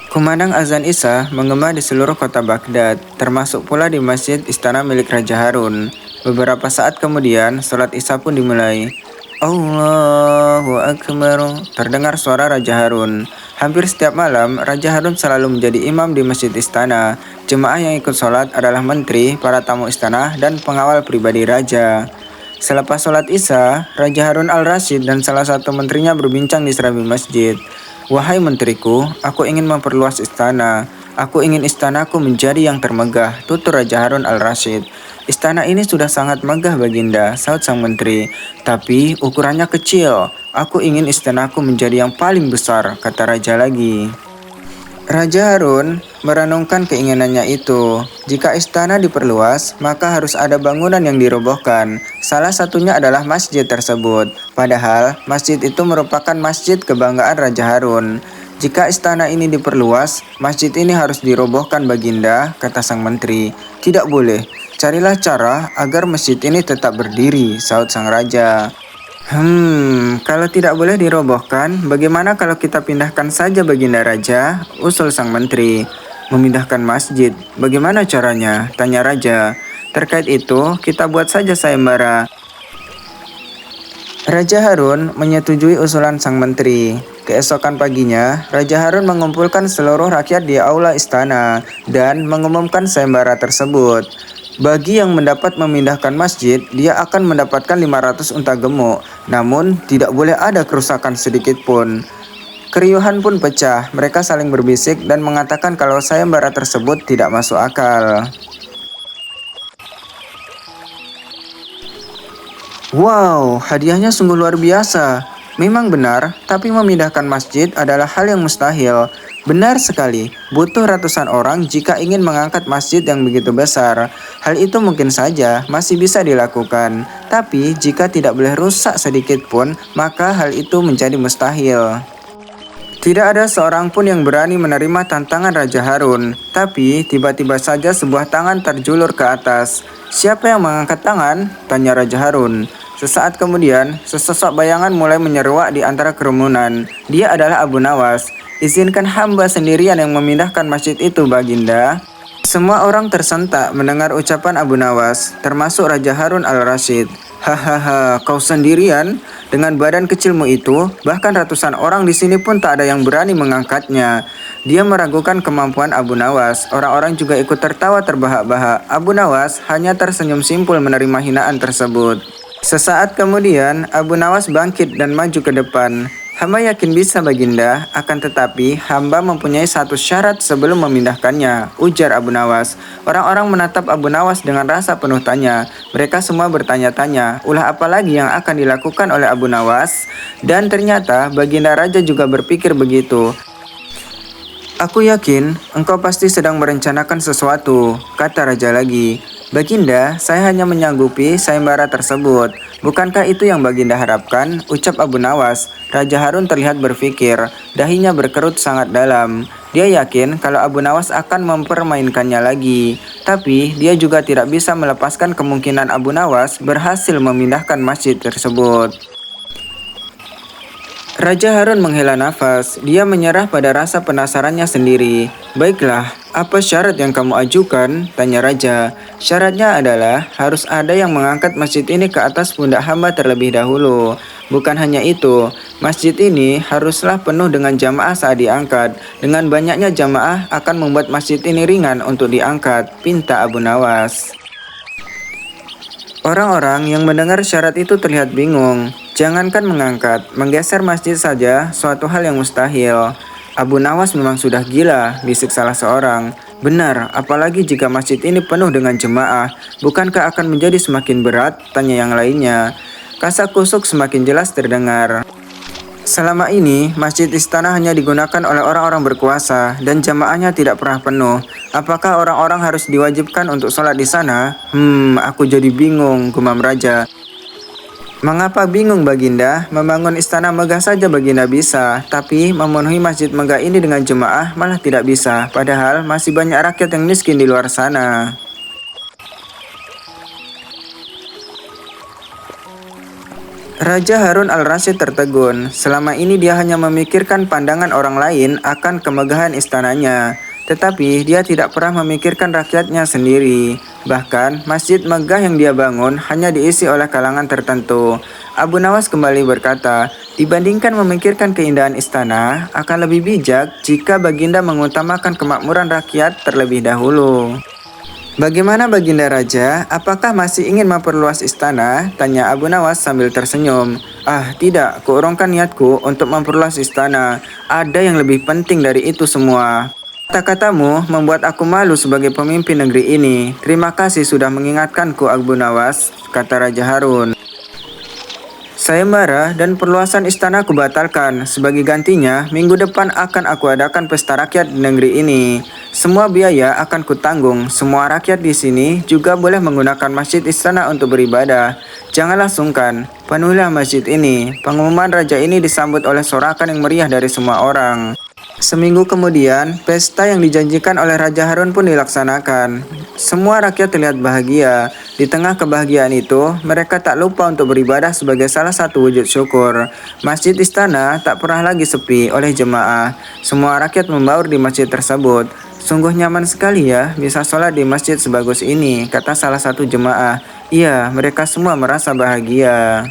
Kumandang azan Isya menggema di seluruh kota Baghdad, termasuk pula di masjid istana milik Raja Harun. Beberapa saat kemudian, sholat Isya pun dimulai. Allahu Akbar, terdengar suara Raja Harun. Hampir setiap malam, Raja Harun selalu menjadi imam di masjid istana. Jemaah yang ikut sholat adalah menteri, para tamu istana, dan pengawal pribadi Raja. Selepas sholat Isya, Raja Harun al-Rasyid dan salah satu menterinya berbincang di serambi masjid. Wahai menteriku, aku ingin memperluas istana. Aku ingin istanaku menjadi yang termegah, tutur Raja Harun al-Rasyid. Istana ini sudah sangat megah baginda, saut sang menteri. Tapi ukurannya kecil. Aku ingin istanaku menjadi yang paling besar, kata Raja lagi. Raja Harun merenungkan keinginannya itu. Jika istana diperluas, maka harus ada bangunan yang dirobohkan. Salah satunya adalah masjid tersebut. Padahal, masjid itu merupakan masjid kebanggaan Raja Harun. Jika istana ini diperluas, masjid ini harus dirobohkan baginda, kata sang menteri. Tidak boleh. Carilah cara agar masjid ini tetap berdiri, saut sang raja. Kalau tidak boleh dirobohkan, bagaimana kalau kita pindahkan saja baginda raja? Usul sang menteri. Memindahkan masjid, bagaimana caranya? Tanya raja. Terkait itu, kita buat saja sayembara. Raja Harun menyetujui usulan sang menteri. Keesokan paginya, Raja Harun mengumpulkan seluruh rakyat di aula istana dan mengumumkan sayembara tersebut. Bagi yang mendapat memindahkan masjid, dia akan mendapatkan 500 unta gemuk. Namun, tidak boleh ada kerusakan sedikit pun. Keriuhan pun pecah. Mereka saling berbisik dan mengatakan kalau sayembara tersebut tidak masuk akal. Wow, hadiahnya sungguh luar biasa. Memang benar, tapi memindahkan masjid adalah hal yang mustahil. Benar sekali, butuh ratusan orang jika ingin mengangkat masjid yang begitu besar. Hal itu mungkin saja masih bisa dilakukan, tapi jika tidak boleh rusak sedikit pun, maka hal itu menjadi mustahil. Tidak ada seorang pun yang berani menerima tantangan Raja Harun, tapi tiba-tiba saja sebuah tangan terjulur ke atas. Siapa yang mengangkat tangan? Tanya Raja Harun. Sesaat kemudian, sesosok bayangan mulai menyeruak di antara kerumunan. Dia adalah Abu Nawas. Izinkan hamba sendirian yang memindahkan masjid itu, baginda. Semua orang tersentak mendengar ucapan Abu Nawas, termasuk Raja Harun al-Rasyid. Hahaha, kau sendirian? Dengan badan kecilmu itu, bahkan ratusan orang di sini pun tak ada yang berani mengangkatnya. Dia meragukan kemampuan Abu Nawas. Orang-orang juga ikut tertawa terbahak-bahak. Abu Nawas hanya tersenyum simpul menerima hinaan tersebut. Sesaat kemudian, Abu Nawas bangkit dan maju ke depan. Hamba yakin bisa baginda, akan tetapi hamba mempunyai satu syarat sebelum memindahkannya, ujar Abu Nawas. Orang-orang menatap Abu Nawas dengan rasa penuh tanya. Mereka semua bertanya-tanya, ulah apa lagi yang akan dilakukan oleh Abu Nawas? Dan ternyata baginda raja juga berpikir begitu. Aku yakin engkau pasti sedang merencanakan sesuatu, kata raja lagi. Baginda, saya hanya menyanggupi sayembara tersebut. Bukankah itu yang baginda harapkan? Ucap Abu Nawas. Raja Harun terlihat berpikir, dahinya berkerut sangat dalam. Dia yakin kalau Abu Nawas akan mempermainkannya lagi. Tapi dia juga tidak bisa melepaskan kemungkinan Abu Nawas berhasil memindahkan masjid tersebut. Raja Harun menghela nafas. Dia menyerah pada rasa penasarannya sendiri. Baiklah, apa syarat yang kamu ajukan? Tanya raja. Syaratnya adalah harus ada yang mengangkat masjid ini ke atas pundak hamba terlebih dahulu. Bukan hanya itu, masjid ini haruslah penuh dengan jamaah saat diangkat. Dengan banyaknya jamaah akan membuat masjid ini ringan untuk diangkat, pinta Abu Nawas. Orang-orang yang mendengar syarat itu terlihat bingung. Jangankan mengangkat, menggeser masjid saja suatu hal yang mustahil. Abu Nawas memang sudah gila, bisik salah seorang. Benar, apalagi jika masjid ini penuh dengan jemaah. Bukankah akan menjadi semakin berat? Tanya yang lainnya. Kasak kusuk semakin jelas terdengar. Selama ini, masjid istana hanya digunakan oleh orang-orang berkuasa dan jamaahnya tidak pernah penuh. Apakah orang-orang harus diwajibkan untuk sholat di sana? Aku jadi bingung, gumam raja. Mengapa bingung baginda? Membangun istana megah saja baginda bisa, tapi memenuhi masjid megah ini dengan jemaah malah tidak bisa. Padahal masih banyak rakyat yang miskin di luar sana. Raja Harun al-Rasyid tertegun. Selama ini dia hanya memikirkan pandangan orang lain akan kemegahan istananya. Tetapi dia tidak pernah memikirkan rakyatnya sendiri. Bahkan, masjid megah yang dia bangun hanya diisi oleh kalangan tertentu. Abu Nawas kembali berkata, dibandingkan memikirkan keindahan istana, akan lebih bijak jika Baginda mengutamakan kemakmuran rakyat terlebih dahulu. Bagaimana Baginda Raja? Apakah masih ingin memperluas istana? Tanya Abu Nawas sambil tersenyum. Ah, tidak, kuurungkan niatku untuk memperluas istana. Ada yang lebih penting dari itu semua. Kata-katamu membuat aku malu sebagai pemimpin negeri ini. Terima kasih sudah mengingatkanku, Abu Nawas, kata Raja Harun. Saya marah dan perluasan istana aku batalkan. Sebagai gantinya, minggu depan akan aku adakan pesta rakyat di negeri ini. Semua biaya akan kutanggung. Semua rakyat di sini juga boleh menggunakan masjid istana untuk beribadah. Janganlah sungkan, penuhilah masjid ini. Pengumuman raja ini disambut oleh sorakan yang meriah dari semua orang. Seminggu kemudian, pesta yang dijanjikan oleh Raja Harun pun dilaksanakan. Semua rakyat terlihat bahagia. Di tengah kebahagiaan itu, mereka tak lupa untuk beribadah sebagai salah satu wujud syukur. Masjid istana tak pernah lagi sepi oleh jemaah. Semua rakyat membaur di masjid tersebut. Sungguh nyaman sekali ya bisa sholat di masjid sebagus ini, kata salah satu jemaah. Iya, mereka semua merasa bahagia.